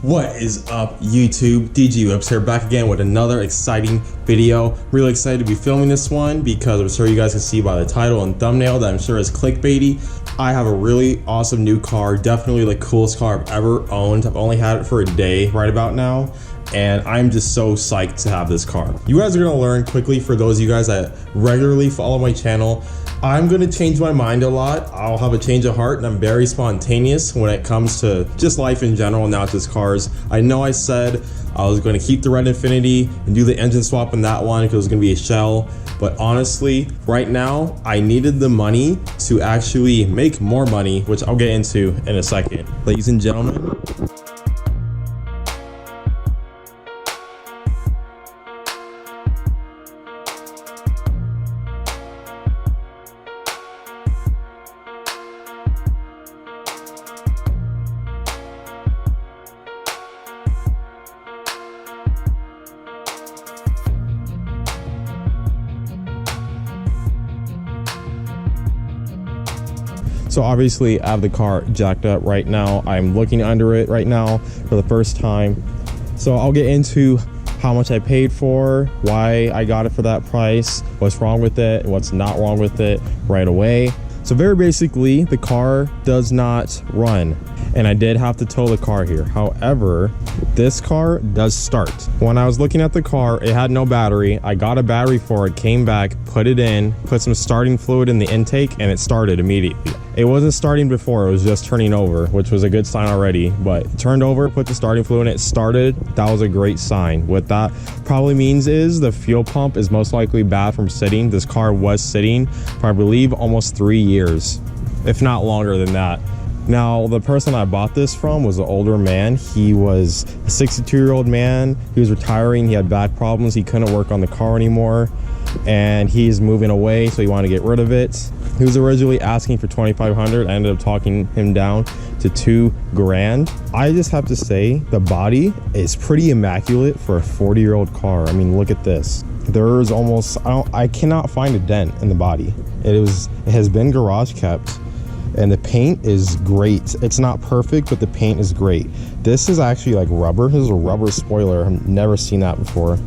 What is up, YouTube? DGWhipZ here, back again with another exciting video. Really excited to be filming this one because I'm sure you guys can see by the title and thumbnail that I'm sure is clickbaity. I have a really awesome new car, definitely the coolest car I've ever owned. I've only had it for a day right about now, and I'm just so psyched to have this car. You guys are gonna learn quickly, for those of you guys that regularly follow my channel, I'm gonna change my mind a lot. I'll have a change of heart, and I'm very spontaneous when it comes to just life in general, not just cars. I know I said I was gonna keep the red Infiniti and do the engine swap in that one because it was gonna be a shell, but honestly, right now, I needed the money to actually make more money, which I'll get into in a second. Ladies and gentlemen, so obviously I have the car jacked up right now. I'm looking under it right now for the first time. So I'll get into how much I paid for, why I got it for that price, what's wrong with it, and what's not wrong with it right away. So very basically, the car does not run, and I did have to tow the car here. However, this car does start. When I was looking at the car, it had no battery. I got a battery for it, came back, put it in, put some starting fluid in the intake, and it started immediately. It wasn't starting before, it was just turning over, which was a good sign already, but it turned over, put the starting fluid in, it started. That was a great sign. What that probably means is the fuel pump is most likely bad from sitting. This car was sitting for, I believe, almost 3 years, if not longer than that. Now, the person I bought this from was an older man. He was a 62-year-old man. He was retiring. He had back problems. He couldn't work on the car anymore, and he's moving away, so he wanted to get rid of it. He was originally asking for $2,500. I ended up talking him down to $2,000. I just have to say, the body is pretty immaculate for a 40-year-old car. I mean, look at this. There's almost, I cannot find a dent in the body. It has been garage kept. And the paint is great. It's not perfect, but the paint is great. This is actually like rubber. This is a rubber spoiler. I've never seen that before.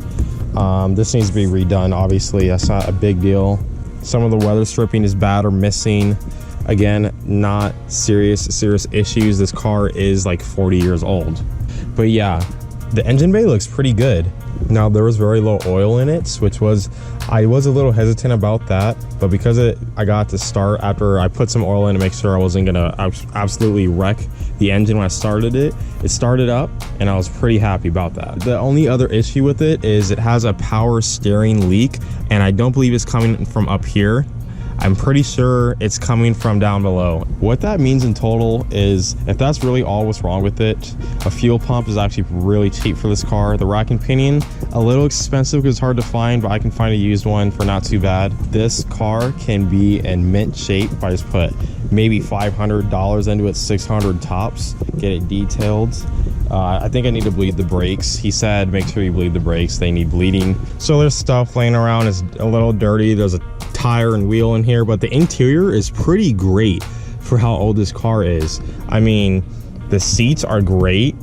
This needs to be redone, obviously. That's not a big deal. Some of the weather stripping is bad or missing. Again, not serious issues. This car is like 40 years old. But yeah, the engine bay looks pretty good. Now, there was very low oil in it, which I was a little hesitant about that, but because I got to start after I put some oil in to make sure I wasn't gonna absolutely wreck the engine when I started it. It started up, and I was pretty happy about that. The only other issue with it is it has a power steering leak, and I don't believe it's coming from up here. I'm pretty sure it's coming from down below. What that means in total is, if that's really all what's wrong with it, a fuel pump is actually really cheap for this car. The rack and pinion, a little expensive because it's hard to find, but I can find a used one for not too bad. This car can be in mint shape if I just put maybe $500 into it, 600 tops, get it detailed. I think I need to bleed the brakes. He said make sure you bleed the brakes, they need bleeding. So there's stuff laying around, it's a little dirty. There's a tire and wheel in here, but the interior is pretty great for how old this car is. I mean, the seats are great,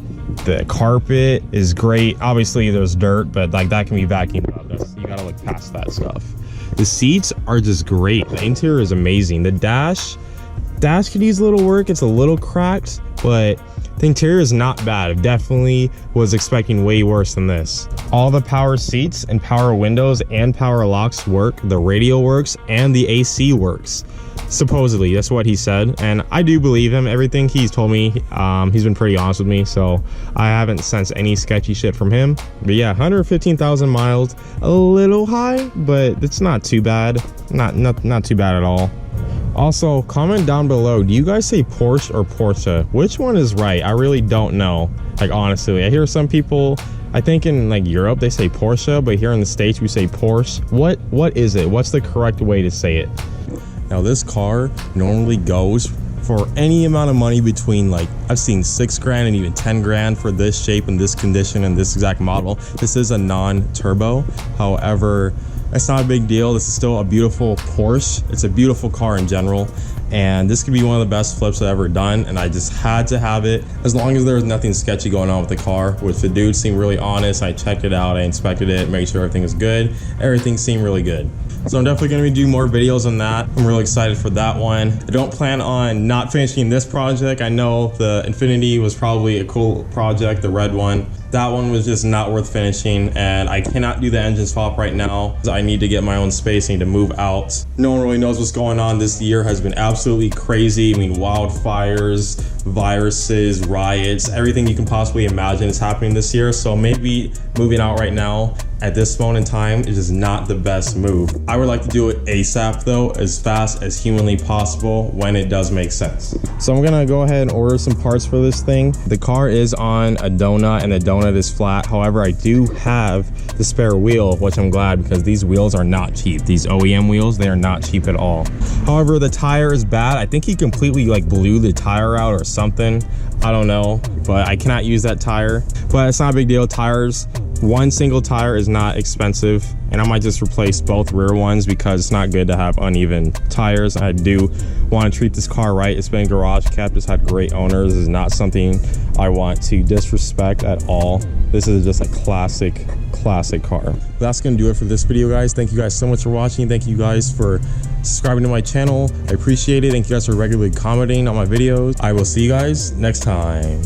the carpet is great. Obviously there's dirt, but like that can be vacuumed up. You gotta look past that stuff. The seats are just great. The interior is amazing. The dash could use a little work. It's a little cracked, but the interior is not bad. I definitely was expecting way worse than this. All the power seats and power windows and power locks work. The radio works and the AC works. Supposedly, that's what he said, and I do believe him. Everything he's told me, he's been pretty honest with me, so I haven't sensed any sketchy shit from him. But yeah, 115,000 miles, a little high, but it's not too bad. Not too bad at all. Also, comment down below, do you guys say Porsche or Porsche? Which one is right? I really don't know. Like, honestly, I hear some people, I think in like Europe they say Porsche, but here in the States we say Porsche. What is it? What's the correct way to say it? Now, this car normally goes for any amount of money between, like, I've seen $6,000 and even $10,000 for this shape and this condition and this exact model. This is a non-turbo. However, it's not a big deal. This is still a beautiful Porsche. It's a beautiful car in general. and this could be one of the best flips I've ever done, and I just had to have it as long as there was nothing sketchy going on with the car. Which the dude seemed really honest. I checked it out, I inspected it, made sure everything was good. Everything seemed really good. So I'm definitely going to do more videos on that. I'm really excited for that one. I don't plan on not finishing this project. I know the Infinity was probably a cool project, the red one. That one was just not worth finishing, and I cannot do the engine swap right now. I need to get my own space, I need to move out. No one really knows what's going on. This year has been absolutely crazy. I mean, wildfires, viruses, riots, everything you can possibly imagine is happening this year. So maybe moving out right now at this moment in time is just not the best move. I would like to do it ASAP though, as fast as humanly possible when it does make sense. So I'm gonna go ahead and order some parts for this thing. The car is on a donut and the donut is flat. However, I do have the spare wheel, which I'm glad, because these wheels are not cheap. These OEM wheels, they are not cheap at all. However, the tire is bad. I think he completely like blew the tire out or something. I don't know, but I cannot use that tire. But it's not a big deal. Tires, one single tire is not expensive, and I might just replace both rear ones because it's not good to have uneven tires. I do want to treat this car right. It's been garage kept, it's had great owners. This is not something I want to disrespect at all. This is just a classic car. That's gonna do it for this video, guys. Thank you guys so much for watching. Thank you guys for subscribing to my channel. I appreciate it. Thank you guys for regularly commenting on my videos. I will see you guys next time.